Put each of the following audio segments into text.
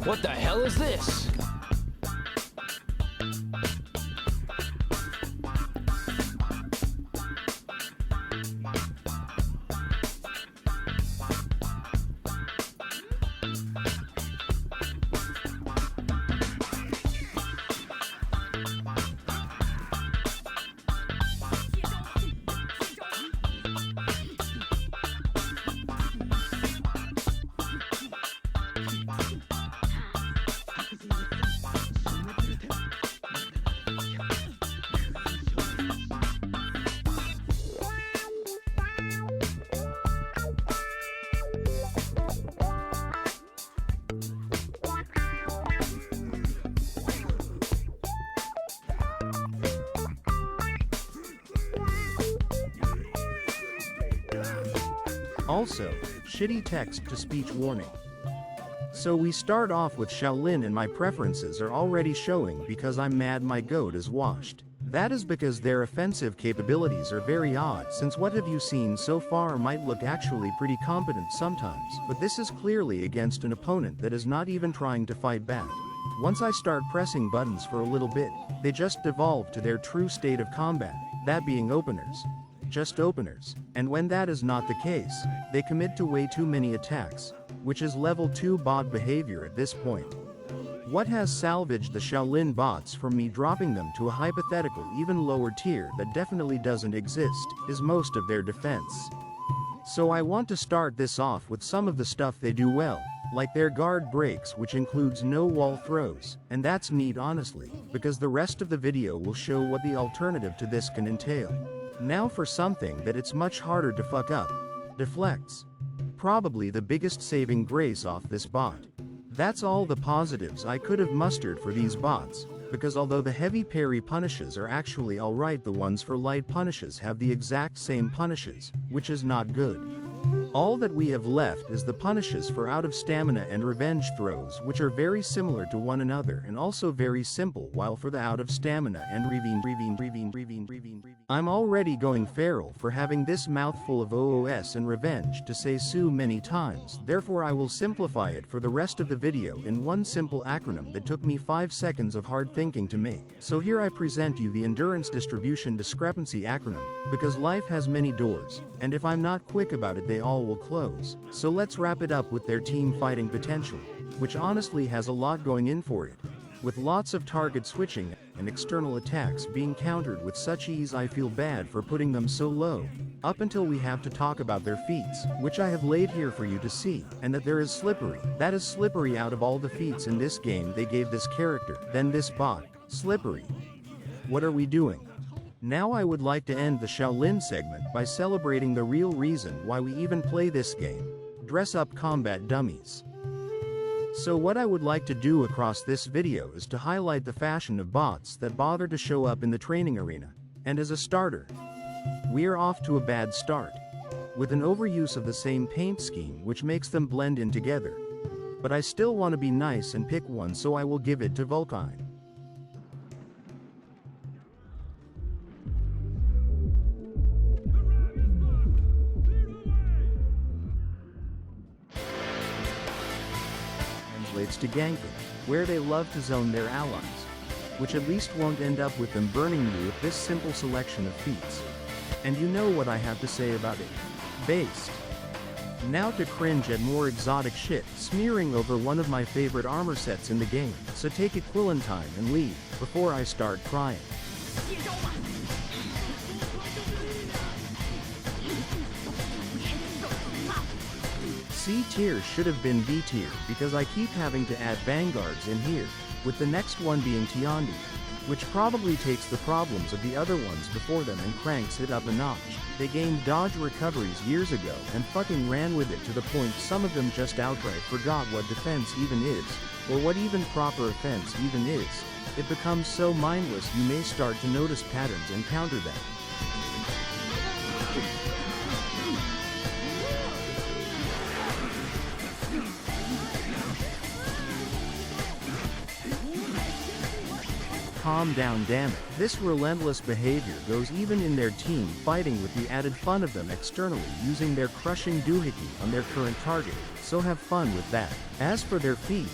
What the hell is this? Also, shitty text-to-speech warning. So we start off with Shaolin, and my preferences are already showing because I'm mad my goat is washed. That is because their offensive capabilities are very odd, since what have you seen so far might look actually pretty competent sometimes, but this is clearly against an opponent that is not even trying to fight back. Once I start pressing buttons for a little bit, they just devolve to their true state of combat, that being openers. Just openers. And when that is not the case, they commit to way too many attacks, which is level 2 bot behavior at this point. What has salvaged the Shaolin bots from me dropping them to a hypothetical even lower tier that definitely doesn't exist, is most of their defense. So I want to start this off with some of the stuff they do well, like their guard breaks, which includes no wall throws, and that's neat honestly, because the rest of the video will show what the alternative to this can entail. Now for something that it's much harder to fuck up. Deflects. Probably the biggest saving grace off this bot. That's all the positives I could have mustered for these bots, because although the heavy parry punishes are actually alright, the ones for light punishes have the exact same punishes, which is not good. All that we have left is the punishes for out of stamina and revenge throws, which are very similar to one another and also very simple, while for the out of stamina and I'm already going feral for having this mouthful of OOS and revenge to say Sue many times, therefore I will simplify it for the rest of the video in one simple acronym that took me 5 seconds of hard thinking to make. So here I present you the Endurance Distribution Discrepancy acronym, because life has many doors, and if I'm not quick about it they all will close. So let's wrap it up with their team fighting potential, which honestly has a lot going in for it. With lots of target switching and external attacks being countered with such ease, I feel bad for putting them so low. Up until we have to talk about their feats, which I have laid here for you to see, and that there is Slippery. That is Slippery. Out of all the feats in this game they gave this character, then this bot, Slippery. What are we doing? Now I would like to end the Shaolin segment by celebrating the real reason why we even play this game. Dress up combat dummies. So what I would like to do across this video is to highlight the fashion of bots that bother to show up in the training arena. And as a starter, we are off to a bad start, with an overuse of the same paint scheme which makes them blend in together. But I still want to be nice and pick one, so I will give it to Vulkine. To ganking, where they love to zone their allies, which at least won't end up with them burning you with this simple selection of feats. And you know what I have to say about it. Based. Now to cringe at more exotic shit smearing over one of my favorite armor sets in the game, so take Equilantine and leave, before I start crying. C tier should have been B tier because I keep having to add vanguards in here, with the next one being Tiandi, which probably takes the problems of the other ones before them and cranks it up a notch. They gained dodge recoveries years ago and fucking ran with it to the point some of them just outright forgot what defense even is, or what even proper offense even is. It becomes so mindless you may start to notice patterns and counter them. calm down, damn it. This relentless behavior goes even in their team fighting, with the added fun of them externally using their crushing doohickey on their current target, so have fun with that. As for their feat,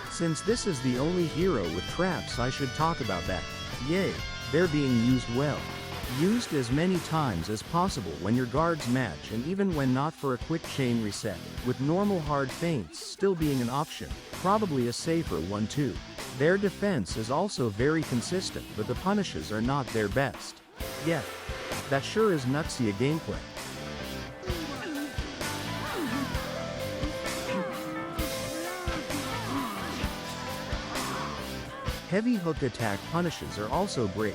since this is the only hero with traps, I should talk about that. Yay, they're being used well. Used as many times as possible when your guards match, and even when not, for a quick chain reset, with normal hard feints still being an option, probably a safer one too. Their defense is also very consistent, but the punishes are not their best. Yeah, that sure is nutsy a gameplay. Heavy hook attack punishes are also great.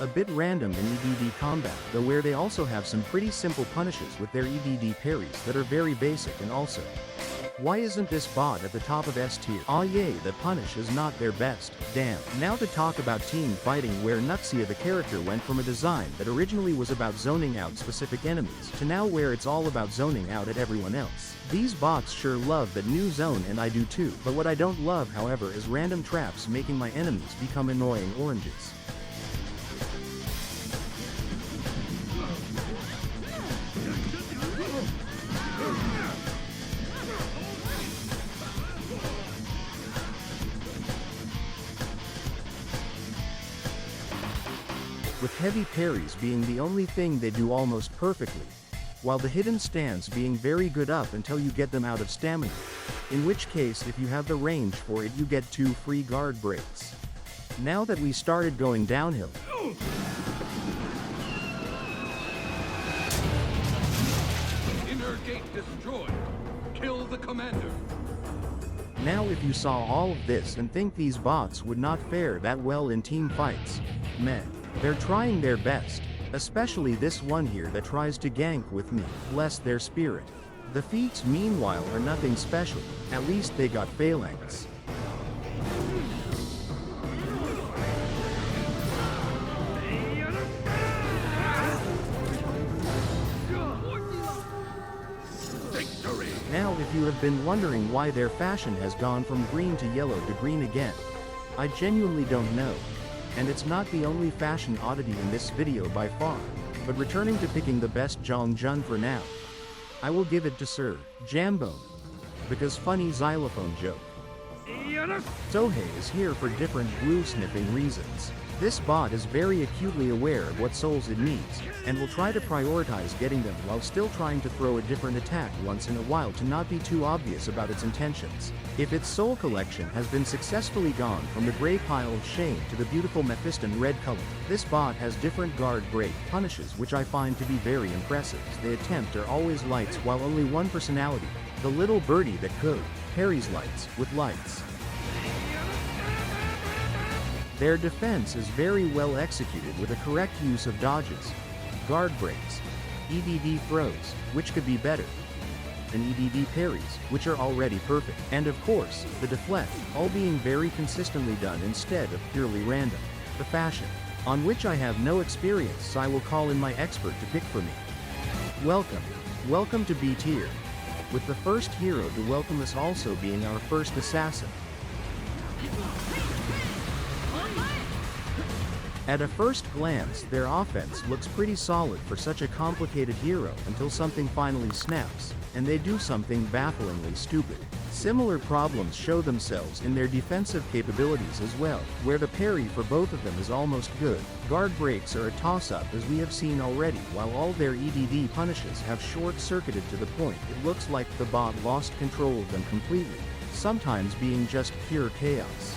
A bit random in EDD combat, though, where they also have some pretty simple punishes with their EDD parries that are very basic. And also, why isn't this bot at the top of S tier? Aw yay, the punish is not their best, damn. Now to talk about team fighting, where Nutsia the character went from a design that originally was about zoning out specific enemies, to now where it's all about zoning out at everyone else. These bots sure love that new zone, and I do too, but what I don't love, however, is random traps making my enemies become annoying oranges. With heavy parries being the only thing they do almost perfectly, while the hidden stance being very good up until you get them out of stamina, in which case if you have the range for it you get 2 free guard breaks. Now that we started going downhill, Inner gate destroyed. Kill the commander. now if you saw all of this and think these bots would not fare that well in team fights, meh. They're trying their best, especially this one here that tries to gank with me, bless their spirit. The feats meanwhile are nothing special, at least they got phalanx. Now if you have been wondering why their fashion has gone from green to yellow to green again, I genuinely don't know. And it's not the only fashion oddity in this video by far, but returning to picking the best Jongjun for now, I will give it to Sir Jambone, because funny xylophone joke. Sohei is here for different glue-sniffing reasons. This bot is very acutely aware of what souls it needs, and will try to prioritize getting them while still trying to throw a different attack once in a while to not be too obvious about its intentions. If its soul collection has been successfully gone from the gray pile of shame to the beautiful Mephiston red color, this bot has different guard break punishes which I find to be very impressive. They attempt are always lights, while only one personality, the little birdie that could, parries lights with lights. Their defense is very well executed with a correct use of dodges, guard breaks, EDD throws, which could be better, and EDD parries, which are already perfect, and of course, the deflect, all being very consistently done instead of purely random. The fashion, on which I have no experience, so I will call in my expert to pick for me. Welcome to B tier, with the first hero to welcome us also being our first assassin. At a first glance, their offense looks pretty solid for such a complicated hero until something finally snaps, and they do something bafflingly stupid. Similar problems show themselves in their defensive capabilities as well, where the parry for both of them is almost good. Guard breaks are a toss-up, as we have seen already, while all their EDD punishes have short-circuited to the point it looks like the bot lost control of them completely, sometimes being just pure chaos.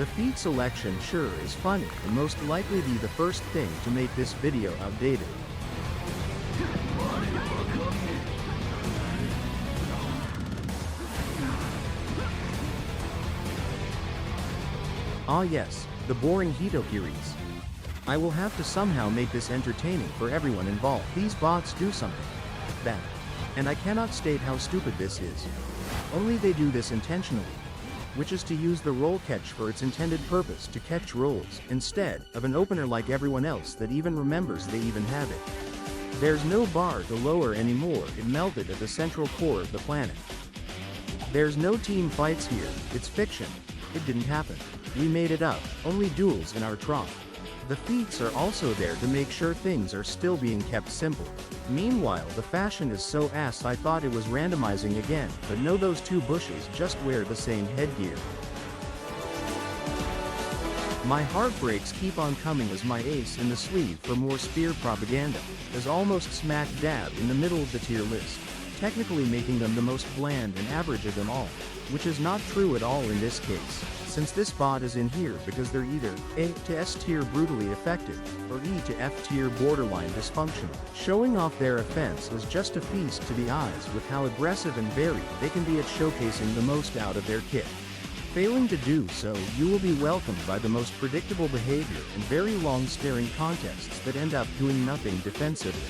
The feat selection sure is funny and most likely be the first thing to make this video outdated. Ah yes, the boring Hitokiris. I will have to somehow make this entertaining for everyone involved. These bots do something bad. And I cannot state how stupid this is. Only they do this intentionally, which is to use the roll catch for its intended purpose to catch rolls, instead of an opener like everyone else that even remembers they even have it. There's no bar to lower anymore, it melted at the central core of the planet. There's no team fights here, it's fiction. It didn't happen. We made it up, only duels in our trough. The feats are also there to make sure things are still being kept simple. Meanwhile, the fashion is so ass I thought it was randomizing again, but no, those two bushes just wear the same headgear. My heartbreaks keep on coming as my ace in the sleeve for more spear propaganda, is almost smack dab in the middle of the tier list, technically making them the most bland and average of them all, which is not true at all in this case, since this bot is in here because they're either A to S tier brutally effective, or E to F tier borderline dysfunctional. Showing off their offense is just a feast to the eyes with how aggressive and varied they can be at showcasing the most out of their kit. Failing to do so, you will be welcomed by the most predictable behavior and very long staring contests that end up doing nothing defensively.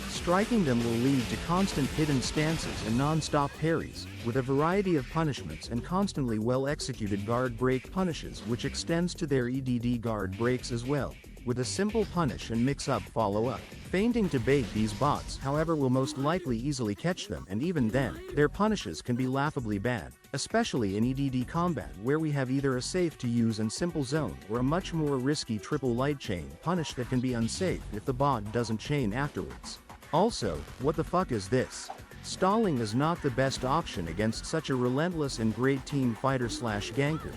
Striking them will lead to constant hidden stances and non-stop parries, with a variety of punishments and constantly well-executed guard break punishes which extends to their EDD guard breaks as well, with a simple punish and mix-up follow-up. Feinting to bait these bots, however, will most likely easily catch them, and even then, their punishes can be laughably bad, especially in EDD combat where we have either a safe-to-use and simple zone or a much more risky triple light chain punish that can be unsafe if the bot doesn't chain afterwards. Also, what the fuck is this? Stalling is not the best option against such a relentless and great team fighter slash ganker.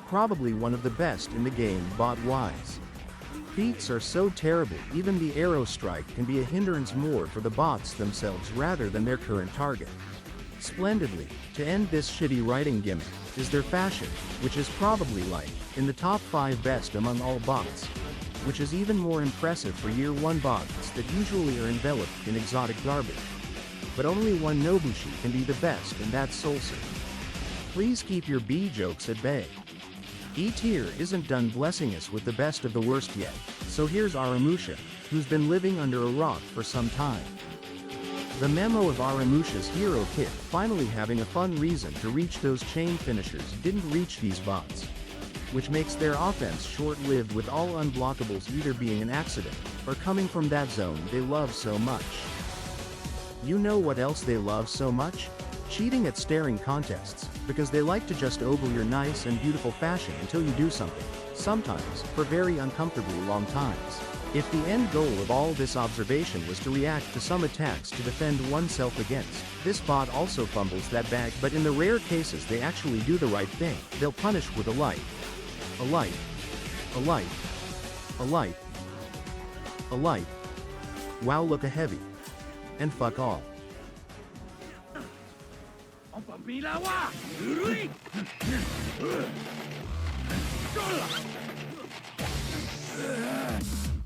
Probably one of the best in the game bot-wise. Feats are so terrible, even the arrow strike can be a hindrance more for the bots themselves rather than their current target. Splendidly, to end this shitty writing gimmick, is their fashion, which is probably like, in the top 5 best among all bots. Which is even more impressive for year 1 bots that usually are enveloped in exotic garbage. But only one Nobushi can be the best, and that's Soulser. Please keep your B jokes at bay. E tier isn't done blessing us with the best of the worst yet, so here's Aramusha, who's been living under a rock for some time. The memo of Aramusha's hero kit finally having a fun reason to reach those chain finishers didn't reach these bots, which makes their offense short-lived with all unblockables either being an accident, or coming from that zone they love so much. You know what else they love so much? Cheating at staring contests, because they like to just ogle your nice and beautiful fashion until you do something, sometimes, for very uncomfortably long times. If the end goal of all this observation was to react to some attacks to defend oneself against, this bot also fumbles that bag, but in the rare cases they actually do the right thing, they'll punish with a light. A light. A light. A light. A light. Wow, look a heavy. And fuck all.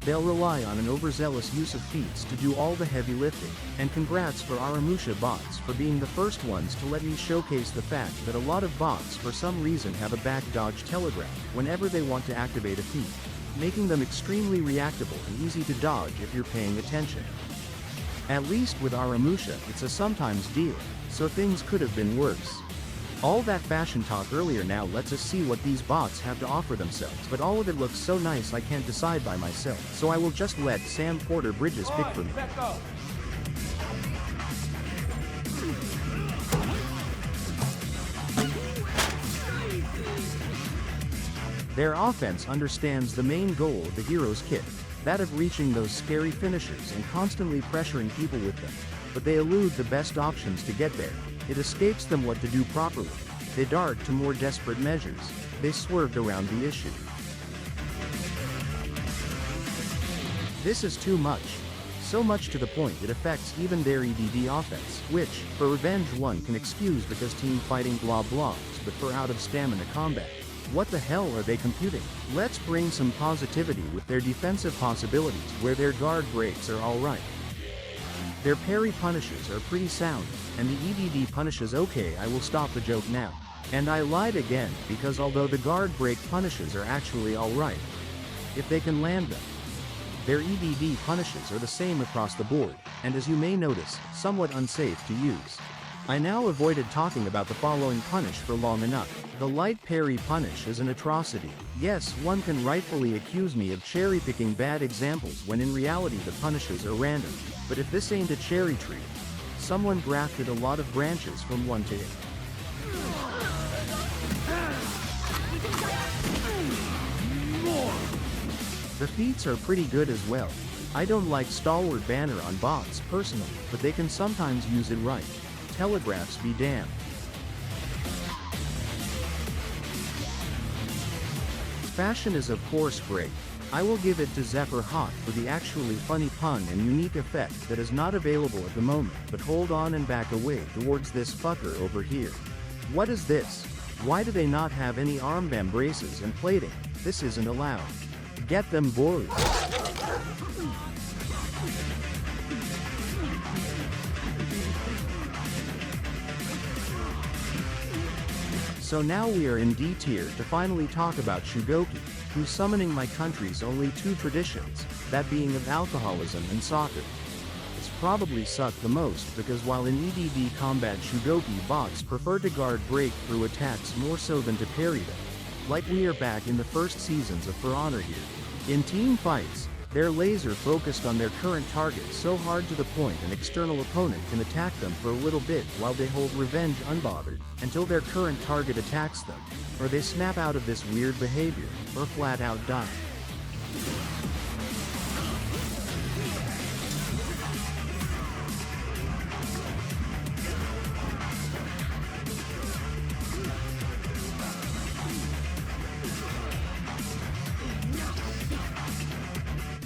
They'll rely on an overzealous use of feats to do all the heavy lifting, and congrats for Aramusha bots for being the first ones to let me showcase the fact that a lot of bots for some reason have a back dodge telegraph whenever they want to activate a feat, making them extremely reactable and easy to dodge if you're paying attention. At least with Aramusha it's a sometimes deal, so things could have been worse. All that fashion talk earlier now lets us see what these bots have to offer themselves, but all of it looks so nice I can't decide by myself, so I will just let Sam Porter Bridges pick for me. Their offense understands the main goal of the hero's kit, that of reaching those scary finishers and constantly pressuring people with them, but they elude the best options to get there. It escapes them what to do properly. They dart to more desperate measures. They swerved around the issue. This is too much. So much to the point it affects even their EDD offense, which, for Revenge 1 can excuse because team fighting blah blahs, but for out of stamina combat, What the hell are they computing? Let's bring some positivity with their defensive possibilities where their guard breaks are alright. Their parry punishes are pretty sound, and the EDD punishes okay. I will stop the joke now. And I lied again, because although the guard break punishes are actually alright, if they can land them, their EDD punishes are the same across the board, and as you may notice, somewhat unsafe to use. I now avoided talking about the following punish for long enough. The light parry punish is an atrocity. Yes, one can rightfully accuse me of cherry-picking bad examples when in reality the punishes are random, but if this ain't a cherry tree, someone grafted a lot of branches from one to it. The feats are pretty good as well. I don't like Stalwart Banner on bots personally, but they can sometimes use it right. Telegraphs be damned. Fashion is of course great. I will give it to Zephyr Hot for the actually funny pun and unique effect that is not available at the moment, but hold on and back away towards this fucker over here. What is this? Why do they not have any armband braces and plating? This isn't allowed. Get them boys. So now we are in D tier to finally talk about Shugoki, who's summoning my country's only two traditions, that being of alcoholism and soccer. It's probably sucked the most because while in EDD combat Shugoki bots prefer to guard breakthrough attacks more so than to parry them. Like we are back in the first seasons of For Honor here. In team fights, they're laser focused on their current target so hard to the point an external opponent can attack them for a little bit while they hold revenge unbothered, until their current target attacks them, or they snap out of this weird behavior, or flat out die.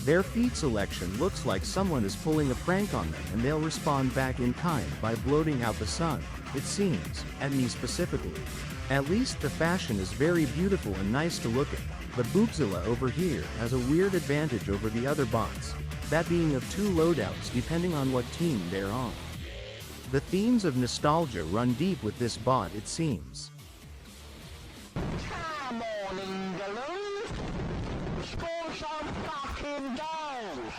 Their feat selection looks like someone is pulling a prank on them and they'll respond back in kind by bloating out the sun, it seems, at me specifically. At least the fashion is very beautiful and nice to look at, but Boopzilla over here has a weird advantage over the other bots, that being of two loadouts depending on what team they're on. The themes of nostalgia run deep with this bot it seems. Come on, England! Score some fucking goals!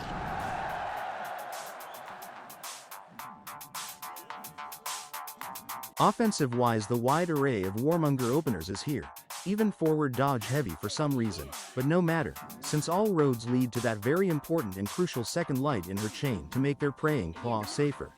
Offensive-wise, the wide array of Warmonger openers is here, even forward dodge heavy for some reason, but no matter, since all roads lead to that very important and crucial second light in her chain to make their preying claw safer.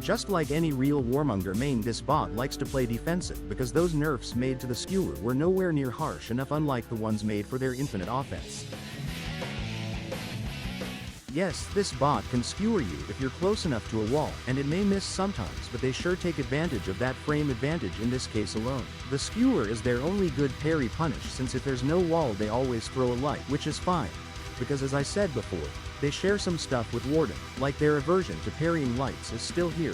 Just like any real Warmonger main, this bot likes to play defensive because those nerfs made to the skewer were nowhere near harsh enough, unlike the ones made for their infinite offense. Yes, this bot can skewer you if you're close enough to a wall, and it may miss sometimes, but they sure take advantage of that frame advantage in this case alone. The skewer is their only good parry punish, since if there's no wall they always throw a light, which is fine, because as I said before, they share some stuff with Warden, like their aversion to parrying lights is still here.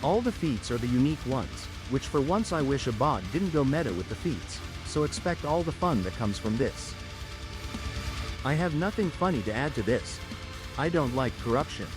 All the feats are the unique ones, which for once I wish a bot didn't go meta with the feats, so expect all the fun that comes from this. I have nothing funny to add to this. I don't like corruption.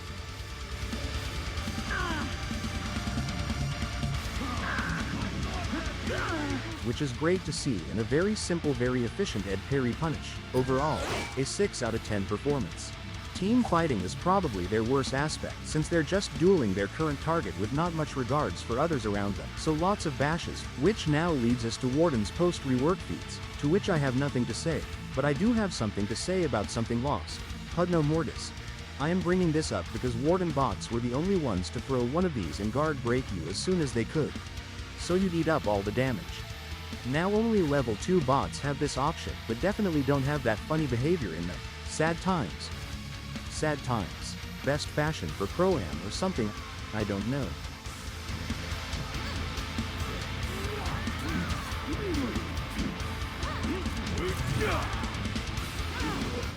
Which is great to see, and a very simple, very efficient Ed parry punish. Overall, a 6 out of 10 performance. Team fighting is probably their worst aspect, since they're just dueling their current target with not much regards for others around them, so lots of bashes, which now leads us to Warden's post-rework feats, to which I have nothing to say, but I do have something to say about something lost. Pugno Mortis. I am bringing this up because Warden bots were the only ones to throw one of these and guard break you as soon as they could, so you'd eat up all the damage. Now only level 2 bots have this option, but definitely don't have that funny behavior in them. Sad times. Sad times. best fashion for Pro-Am or something, I don't know.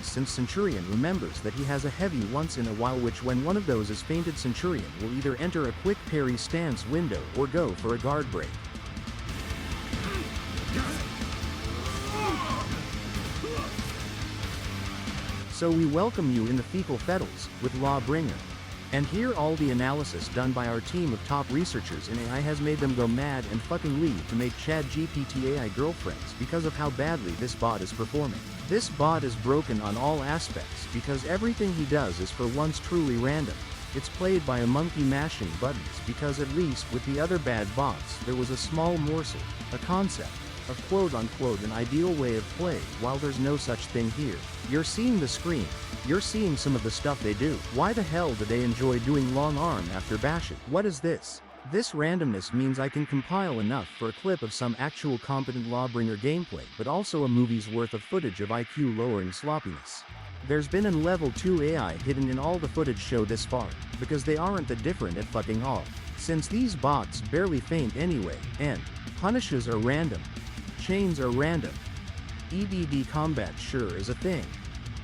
Since Centurion remembers that he has a heavy once in a while, which when one of those is fainted, Centurion will either enter a quick parry stance window or go for a guard break. So we welcome you in the fecal fetals with Lawbringer. And here all the analysis done by our team of top researchers in AI has made them go mad and fucking leave to make ChatGPT AI girlfriends because of how badly this bot is performing. This bot is broken on all aspects because everything he does is for once truly random. It's played by a monkey mashing buttons because at least with the other bad bots there was a small morsel, a concept, of quote-unquote an ideal way of play, while there's no such thing here. You're seeing the screen. You're seeing some of the stuff they do. Why the hell do they enjoy doing long arm after bashing? What is this? This randomness means I can compile enough for a clip of some actual competent Lawbringer gameplay, but also a movie's worth of footage of IQ lowering sloppiness. There's been an level 2 AI hidden in all the footage show this far, because they aren't that different at fucking all. Since these bots barely faint anyway, and punishes are random, chains are random, EDD combat sure is a thing.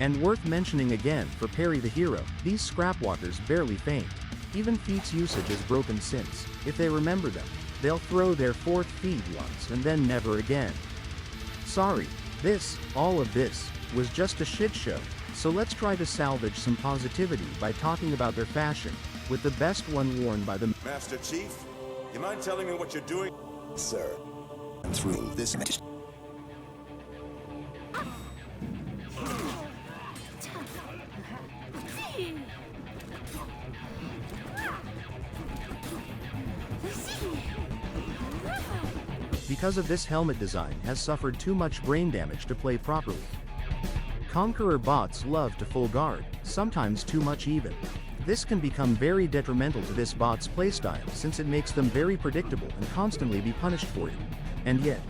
And worth mentioning again for Parry the Hero, these scrapwalkers barely faint. Even feats usage is broken since, if they remember them, they'll throw their fourth feed once and then never again. Sorry, all of this, was just a shit show, so let's try to salvage some positivity by talking about their fashion, with the best one worn by the Master Chief, you mind telling me what you're doing? Sir, through this message. Because of this helmet design has suffered too much brain damage to play properly. Conqueror bots love to full guard, sometimes too much even. This can become very detrimental to this bot's playstyle since it makes them very predictable and constantly be punished for it. And yet,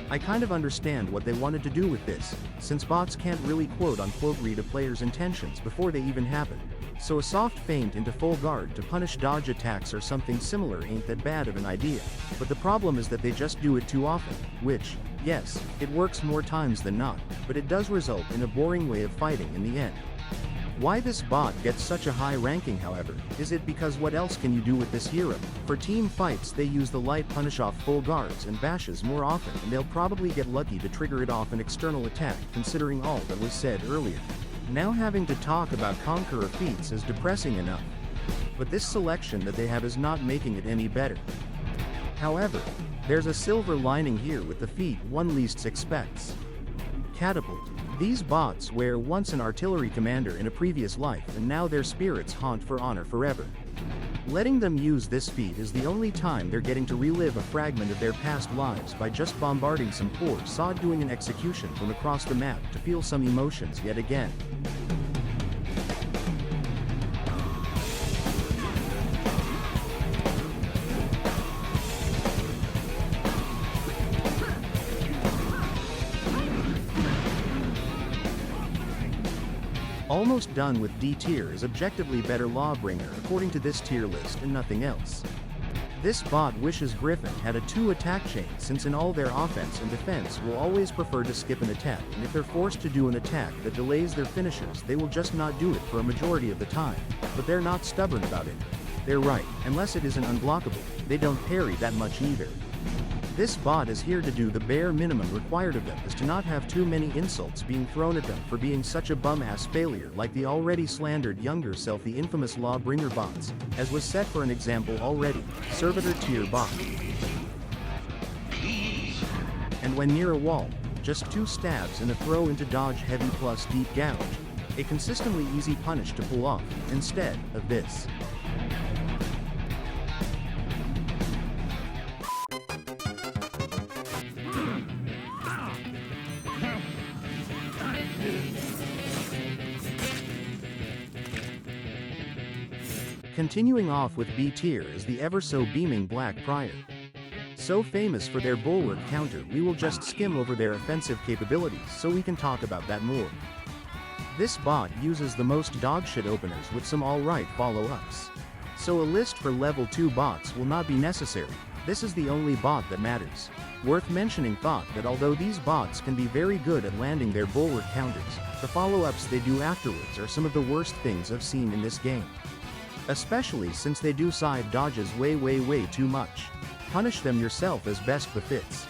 I kind of understand what they wanted to do with this, since bots can't really quote-unquote read a player's intentions before they even happen. So a soft feint into full guard to punish dodge attacks or something similar ain't that bad of an idea. But the problem is that they just do it too often, which, yes, it works more times than not, but it does result in a boring way of fighting in the end. Why this bot gets such a high ranking, however, is it because what else can you do with this hero? For team fights they use the light punish off full guards and bashes more often, and they'll probably get lucky to trigger it off an external attack considering all that was said earlier. Now having to talk about Conqueror feats is depressing enough. But this selection that they have is not making it any better. However, there's a silver lining here with the feat one least expects. Catapult. These bots were once an artillery commander in a previous life and now their spirits haunt For Honor forever. Letting them use this feat is the only time they're getting to relive a fragment of their past lives by just bombarding some poor sod doing an execution from across the map to feel some emotions yet again. Almost done with D tier is objectively better Lawbringer according to this tier list and nothing else. This bot wishes Griffin had a 2 attack chain, since in all their offense and defense will always prefer to skip an attack, and if they're forced to do an attack that delays their finishers they will just not do it for a majority of the time, but they're not stubborn about it. They're right, unless it isn't unblockable, they don't parry that much either. This bot is here to do the bare minimum required of them, is to not have too many insults being thrown at them for being such a bum-ass failure, like the already slandered younger self, the infamous Lawbringer bots, as was set for an example already, Servitor tier bot. And when near a wall, just 2 stabs and a throw into dodge heavy plus deep gouge, a consistently easy punish to pull off, instead of this. Continuing off with B tier is the ever so beaming Black Prior. So famous for their bulwark counter, we will just skim over their offensive capabilities so we can talk about that more. This bot uses the most dogshit openers with some alright follow-ups. So a list for level 2 bots will not be necessary. This is the only bot that matters. Worth mentioning thought that although these bots can be very good at landing their bulwark counters, the follow-ups they do afterwards are some of the worst things I've seen in this game. Especially since they do side dodges way too much. Punish them yourself as best befits.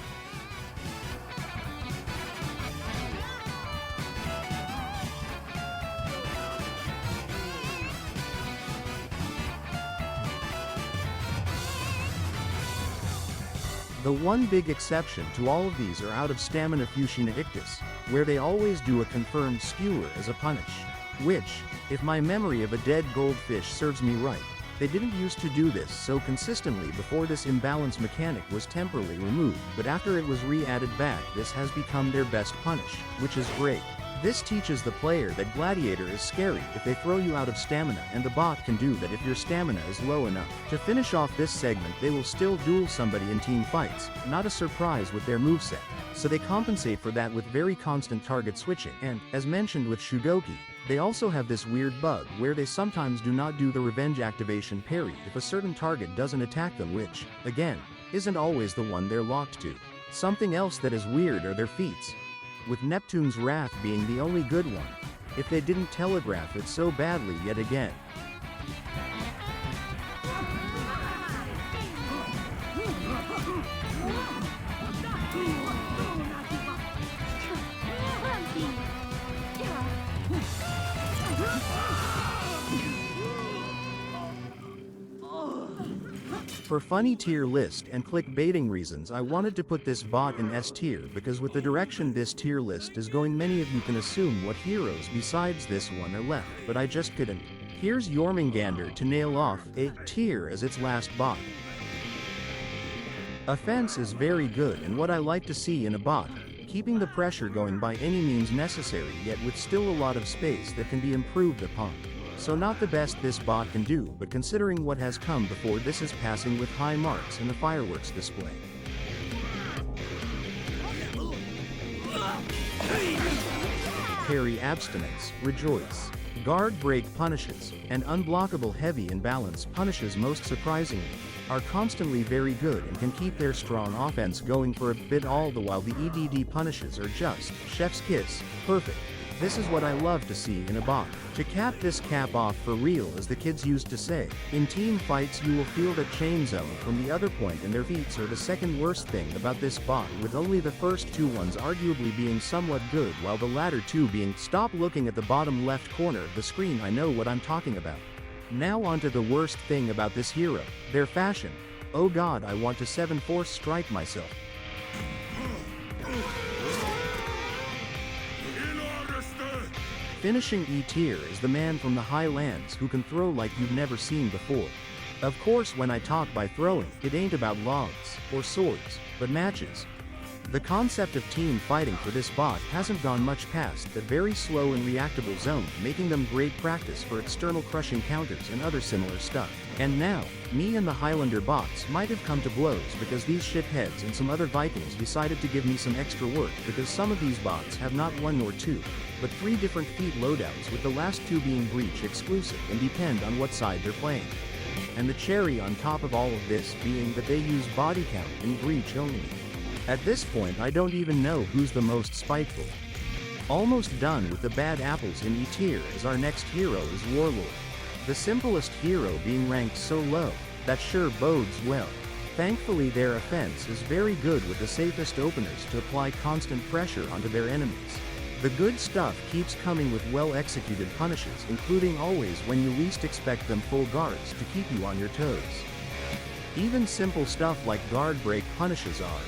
The one big exception to all of these are out of stamina Fushina Ictus, where they always do a confirmed skewer as a punish. Which, if my memory of a dead goldfish serves me right, they didn't used to do this so consistently before this imbalance mechanic was temporarily removed, but after it was re-added back this has become their best punish, which is great. This teaches the player that Gladiator is scary if they throw you out of stamina, and the bot can do that if your stamina is low enough. To finish off this segment they will still duel somebody in team fights, not a surprise with their moveset, so they compensate for that with very constant target switching, and, as mentioned with Shugoki, they also have this weird bug where they sometimes do not do the revenge activation parry if a certain target doesn't attack them, which, again, isn't always the one they're locked to. Something else that is weird are their feats, with Neptune's Wrath being the only good one, if they didn't telegraph it so badly yet again. For funny tier list and clickbaiting reasons I wanted to put this bot in S tier because with the direction this tier list is going many of you can assume what heroes besides this one are left, but I just couldn't. Here's Jormungandr to nail off A tier as its last bot. Offense is very good and what I like to see in a bot, keeping the pressure going by any means necessary yet with still a lot of space that can be improved upon. So not the best this bot can do, but considering what has come before this is passing with high marks in the fireworks display. Parry abstinence, rejoice. Guard break punishes, and unblockable heavy imbalance punishes most surprisingly, are constantly very good and can keep their strong offense going for a bit all the while the EDD punishes are just chef's kiss, perfect. This is what I love to see in a bot. To cap this cap off for real as the kids used to say, in team fights you will feel that chain zone from the other point and their feats are the second worst thing about this bot, with only the first two ones arguably being somewhat good while the latter two being. Stop looking at the bottom left corner of the screen, I know what I'm talking about. Now onto the worst thing about this hero, their fashion. Oh god, I want to 7-force strike myself. Finishing E tier is the man from the highlands who can throw like you've never seen before. Of course when I talk by throwing, it ain't about logs, or swords, but matches. The concept of team fighting for this bot hasn't gone much past that very slow and reactable zone, making them great practice for external crushing counters and other similar stuff. And now, me and the Highlander bots might have come to blows because these shitheads and some other Vikings decided to give me some extra work because some of these bots have not one nor two, but 3 different feat loadouts, with the last 2 being Breach exclusive and depend on what side they're playing. And the cherry on top of all of this being that they use body count in Breach only. At this point I don't even know who's the most spiteful. Almost done with the bad apples in E tier as our next hero is Warlord. The simplest hero being ranked so low, that sure bodes well. Thankfully their offense is very good with the safest openers to apply constant pressure onto their enemies. The good stuff keeps coming with well-executed punishes, including always when you least expect them, full guards to keep you on your toes. Even simple stuff like guard break punishes are,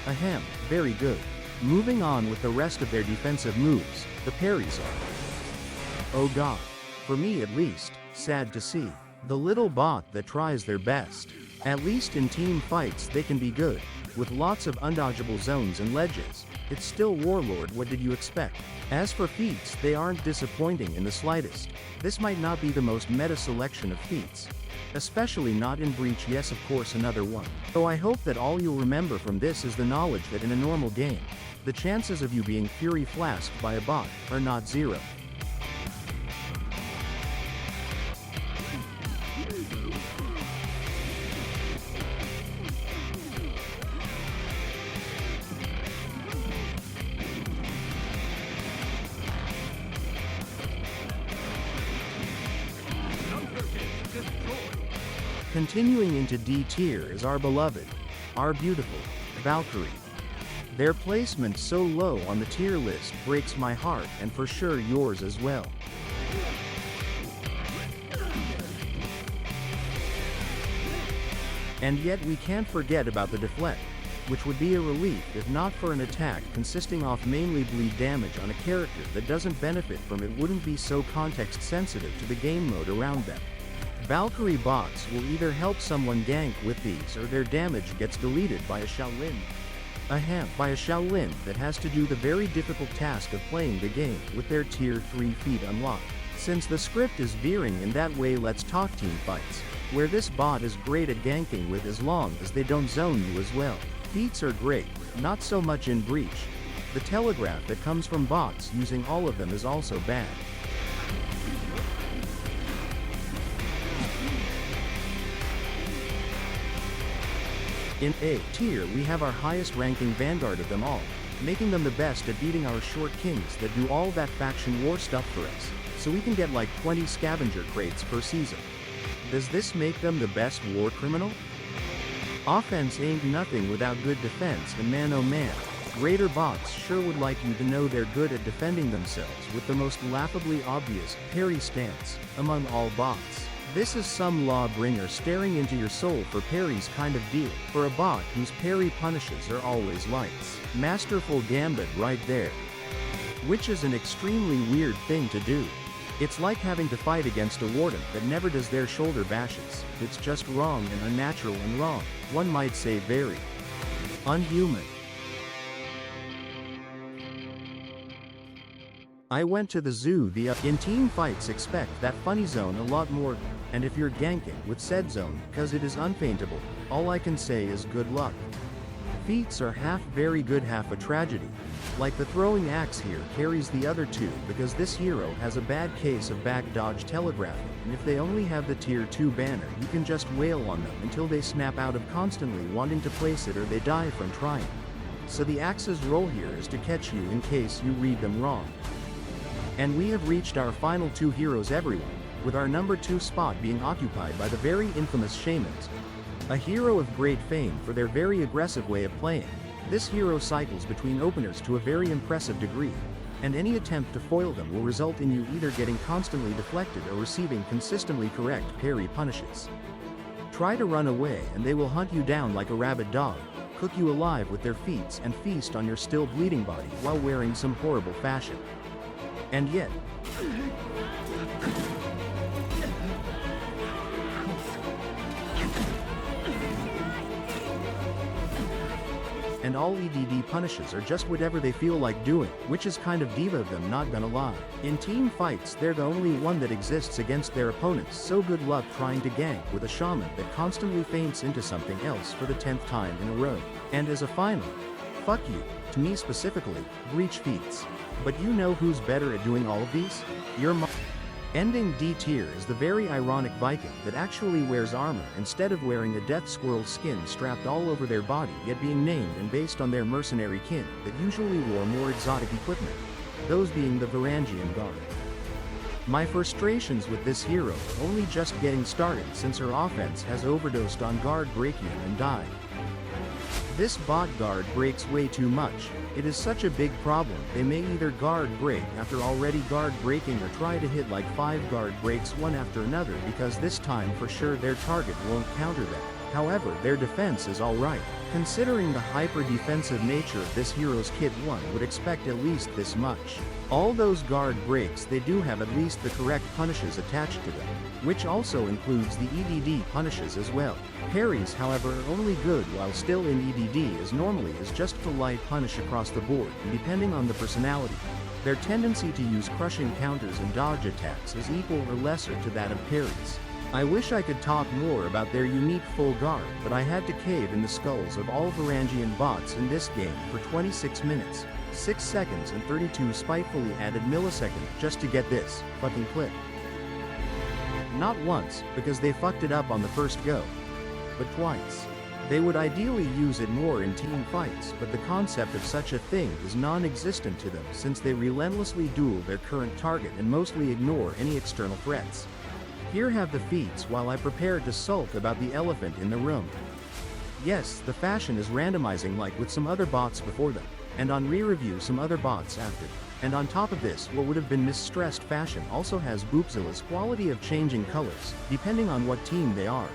ahem, very good. Moving on with the rest of their defensive moves, the parries are, oh god, for me at least, sad to see. The little bot that tries their best. At least in team fights they can be good, with lots of undodgeable zones and ledges. It's still Warlord, what did you expect? As for feats, they aren't disappointing in the slightest. This might not be the most meta selection of feats. Especially not in Breach, yes of course another one. Though I hope that all you'll remember from this is the knowledge that in a normal game, the chances of you being Fury Flasked by a bot are not zero. Continuing into D tier is our beloved, our beautiful, Valkyrie. Their placement so low on the tier list breaks my heart and for sure yours as well. And yet we can't forget about the deflect, which would be a relief if not for an attack consisting of mainly bleed damage on a character that doesn't benefit from it wouldn't be so context sensitive to the game mode around them. Valkyrie bots will either help someone gank with these or their damage gets deleted by a Shaolin. By a Shaolin that has to do the very difficult task of playing the game with their tier 3 feat unlocked. Since the script is veering in that way, let's talk team fights, where this bot is great at ganking with as long as they don't zone you as well. Feats are great, not so much in Breach. The telegraph that comes from bots using all of them is also bad. In A tier we have our highest ranking vanguard of them all, making them the best at beating our short kings that do all that faction war stuff for us, so we can get like 20 scavenger crates per season. Does this make them the best war criminal? Offense ain't nothing without good defense, and man oh man, greater bots sure would like you to know they're good at defending themselves with the most laughably obvious parry stance among all bots. This is some lawbringer staring into your soul for parries kind of deal, for a bot whose parry punishes are always lights. Masterful gambit right there. Which is an extremely weird thing to do. It's like having to fight against a warden that never does their shoulder bashes. It's just wrong and unnatural and wrong. One might say very unhuman. I went to the zoo in team fights expect that funny zone a lot more, and if you're ganking with said zone, cause it is unfaintable, all I can say is good luck. Feats are half very good half a tragedy. Like the throwing axe here carries the other two because this hero has a bad case of back dodge telegraphing, and if they only have the tier 2 banner you can just wail on them until they snap out of constantly wanting to place it or they die from trying. So the axe's role here is to catch you in case you read them wrong. And we have reached our final 2 heroes everyone, with our number 2 spot being occupied by the very infamous Shamans. A hero of great fame for their very aggressive way of playing. This hero cycles between openers to a very impressive degree, and any attempt to foil them will result in you either getting constantly deflected or receiving consistently correct parry punishes. Try to run away and they will hunt you down like a rabid dog, cook you alive with their feats and feast on your still bleeding body while wearing some horrible fashion. And yet, and all EDD punishes are just whatever they feel like doing, which is kind of diva of them, not gonna lie. In team fights they're the only one that exists against their opponents, so good luck trying to gank with a shaman that constantly faints into something else for the 10th time in a row. And as a final, fuck you, to me specifically, Breach feats. But you know who's better at doing all of these? Your mom. Ending D tier is the very ironic Viking that actually wears armor instead of wearing a death squirrel skin strapped all over their body, yet being named and based on their mercenary kin that usually wore more exotic equipment, those being the Varangian Guard. My frustrations with this hero only just getting started since her offense has overdosed on guard breaking and died. This bot guard breaks way too much. It is such a big problem, they may either guard break after already guard breaking or try to hit like 5 guard breaks one after another, because this time for sure their target won't counter them. However, their defense is alright. Considering the hyper-defensive nature of this hero's kit, one would expect at least this much. All those guard breaks, they do have at least the correct punishes attached to them, which also includes the EDD punishes as well. Parries, however, are only good while still in EDD, as normally is just a light punish across the board, and depending on the personality, their tendency to use crushing counters and dodge attacks is equal or lesser to that of parries. I wish I could talk more about their unique full guard, but I had to cave in the skulls of all Varangian bots in this game for 26 minutes, 6 seconds and 32 spitefully added milliseconds just to get this fucking clip. Not once, because they fucked it up on the first go, but twice. They would ideally use it more in team fights, but the concept of such a thing is non-existent to them since they relentlessly duel their current target and mostly ignore any external threats. Here have the feats while I prepare to sulk about the elephant in the room. Yes, the fashion is randomizing like with some other bots before them, and on re-review some other bots after. And on top of this, what would have been misstressed fashion also has Boopzilla's quality of changing colors, depending on what team they are.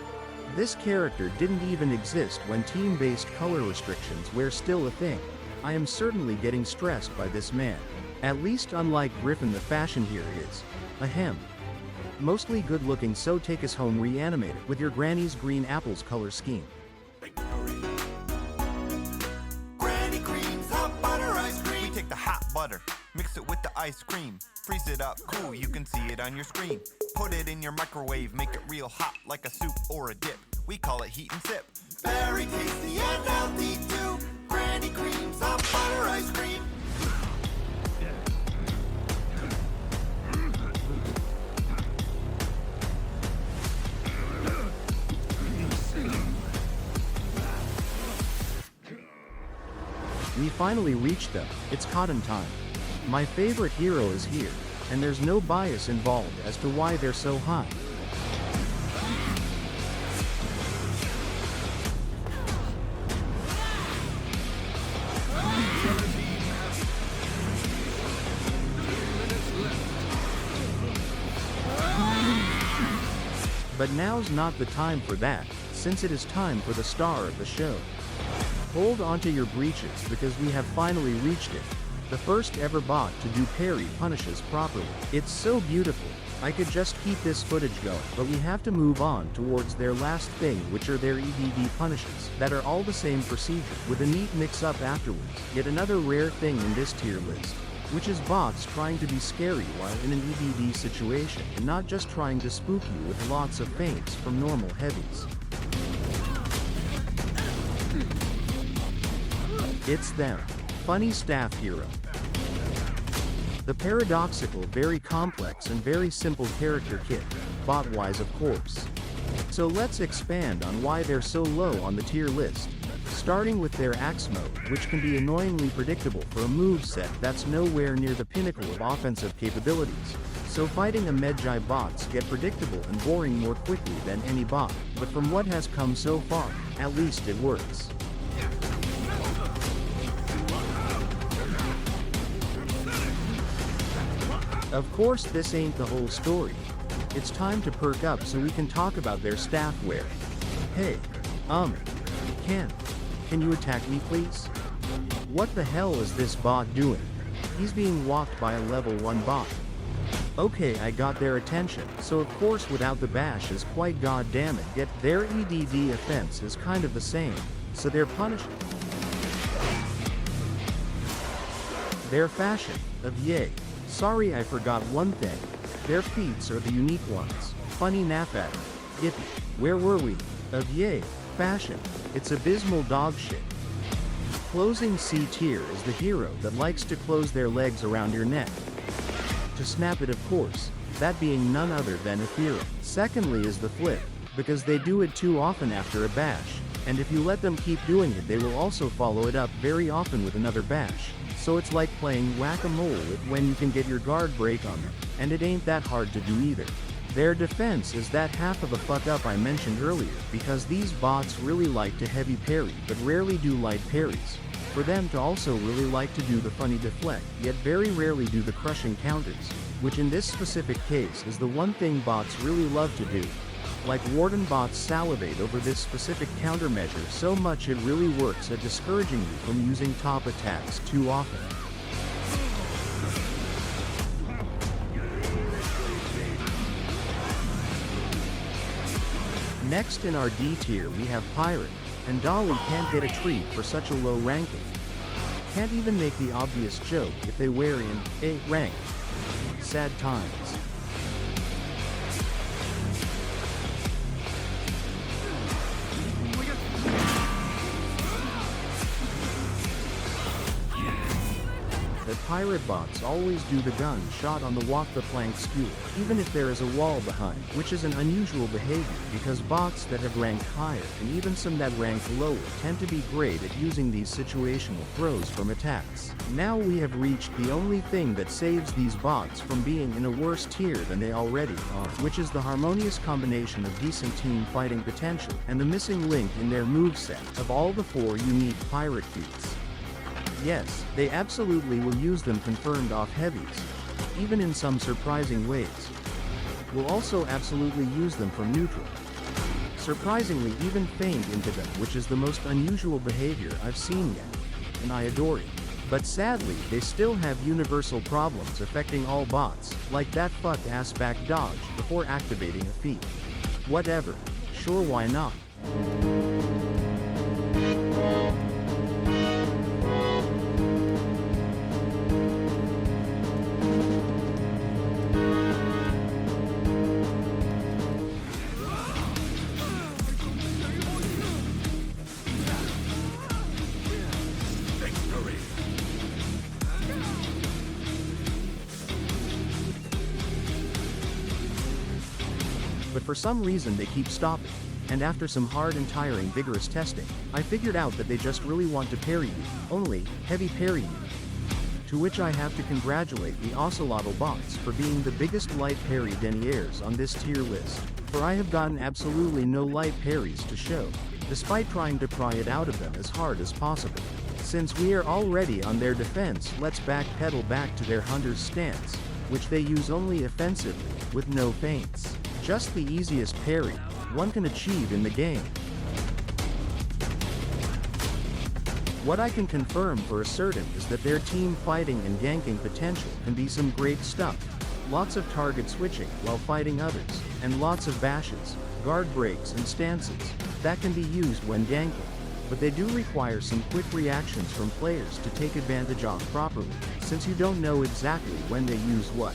This character didn't even exist when team-based color restrictions were still a thing. I am certainly getting stressed by this man. At least unlike Griffin, the fashion here is ahem. Mostly good looking, so take us home reanimated with your granny's green apples color scheme. Granny creams, hot butter ice cream. We take the hot butter, mix it with the ice cream, freeze it up cool, you can see it on your screen. Put it in your microwave, make it real hot like a soup or a dip. We call it heat and sip. Very tasty and healthy too. Granny creams, hot butter ice cream. We finally reached them. It's cotton time. My favorite hero is here, and there's no bias involved as to why they're so high. But now's not the time for that, since it is time for the star of the show. Hold onto your breeches because we have finally reached it. The first ever bot to do parry punishes properly. It's so beautiful. I could just keep this footage going, but we have to move on towards their last thing, which are their EDD punishes, that are all the same procedure, with a neat mix-up afterwards. Yet another rare thing in this tier list, which is bots trying to be scary while in an EDD situation, and not just trying to spook you with lots of feints from normal heavies. It's them. Funny staff hero. The paradoxical, very complex and very simple character kit, bot-wise of course. So let's expand on why they're so low on the tier list. Starting with their axe mode, which can be annoyingly predictable for a moveset that's nowhere near the pinnacle of offensive capabilities. So fighting a Medjai bots get predictable and boring more quickly than any bot, but from what has come so far, at least it works. Of course this ain't the whole story. It's time to perk up so we can talk about their staff wear. Hey, can you attack me please? What the hell is this bot doing? He's being walked by a level 1 bot. Okay, I got their attention, so of course without the bash is quite goddamn it, yet their EDD offense is kind of the same, so they're punished. Their fashion, of yay. Sorry I forgot one thing. Their feats are the unique ones. Funny Nafat. Yippee. Where were we? Of yay. Fashion. It's abysmal dog shit. Closing C tier is the hero that likes to close their legs around your neck. To snap it of course, that being none other than Ephira. Secondly is the flip, because they do it too often after a bash, and if you let them keep doing it they will also follow it up very often with another bash. So it's like playing whack-a-mole with when you can get your guard break on them, and it ain't that hard to do either. Their defense is that half of the fuck up I mentioned earlier, because these bots really like to heavy parry but rarely do light parries. For them to also really like to do the funny deflect, yet very rarely do the crushing counters, which in this specific case is the one thing bots really love to do. Like Warden bots salivate over this specific countermeasure so much it really works at discouraging you from using top attacks too often. Next in our D tier we have Pirate, and Dolly can't get a treat for such a low ranking. Can't even make the obvious joke if they were in A rank. Sad times. The pirate bots always do the gun shot on the walk the plank skewer, even if there is a wall behind, which is an unusual behavior because bots that have ranked higher and even some that rank lower tend to be great at using these situational throws from attacks. Now we have reached the only thing that saves these bots from being in a worse tier than they already are, which is the harmonious combination of decent team fighting potential and the missing link in their moveset of all the 4 unique pirate feats. Yes, they absolutely will use them confirmed off heavies, even in some surprising ways. Will also absolutely use them from neutral. Surprisingly even feint into them, which is the most unusual behavior I've seen yet, and I adore it. But sadly they still have universal problems affecting all bots, like that fuck-ass back dodge before activating a feat. Whatever. Sure, why not? But for some reason they keep stopping, and after some hard and tiring vigorous testing, I figured out that they just really want to parry you, only, heavy parry you. To which I have to congratulate the Ocelotl bots for being the biggest light parry deniers on this tier list, for I have gotten absolutely no light parries to show, despite trying to pry it out of them as hard as possible. Since we are already on their defense, let's backpedal back to their hunter's stance, which they use only offensively, with no feints. Just the easiest parry one can achieve in the game. What I can confirm for certain is that their team fighting and ganking potential can be some great stuff. Lots of target switching while fighting others, and lots of bashes, guard breaks and stances that can be used when ganking. But they do require some quick reactions from players to take advantage of properly, since you don't know exactly when they use what.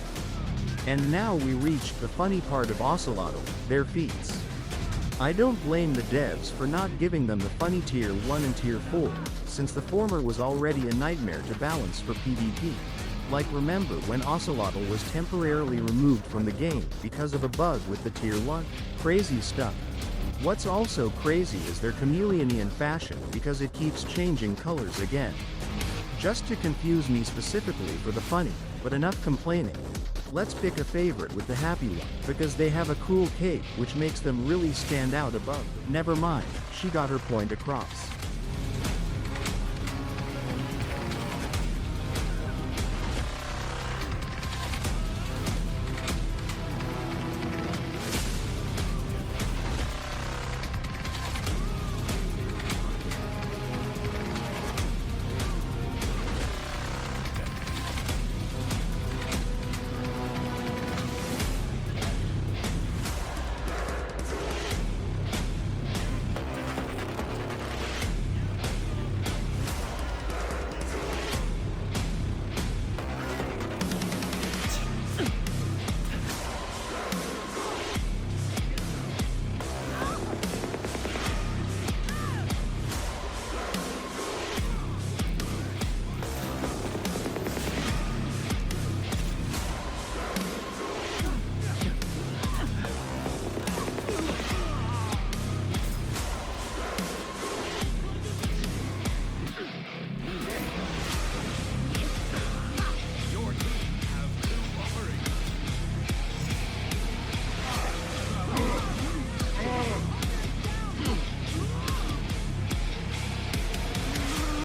And now we reached the funny part of Ocelotl, their feats. I don't blame the devs for not giving them the funny tier 1 and tier 4, since the former was already a nightmare to balance for PvP. Like, remember when Ocelotl was temporarily removed from the game because of a bug with the tier 1? Crazy stuff. What's also crazy is their chameleonian fashion because it keeps changing colors again. Just to confuse me specifically for the funny, but enough complaining. Let's pick a favorite with the happy one, because they have a cool cape which makes them really stand out above. Never mind, she got her point across.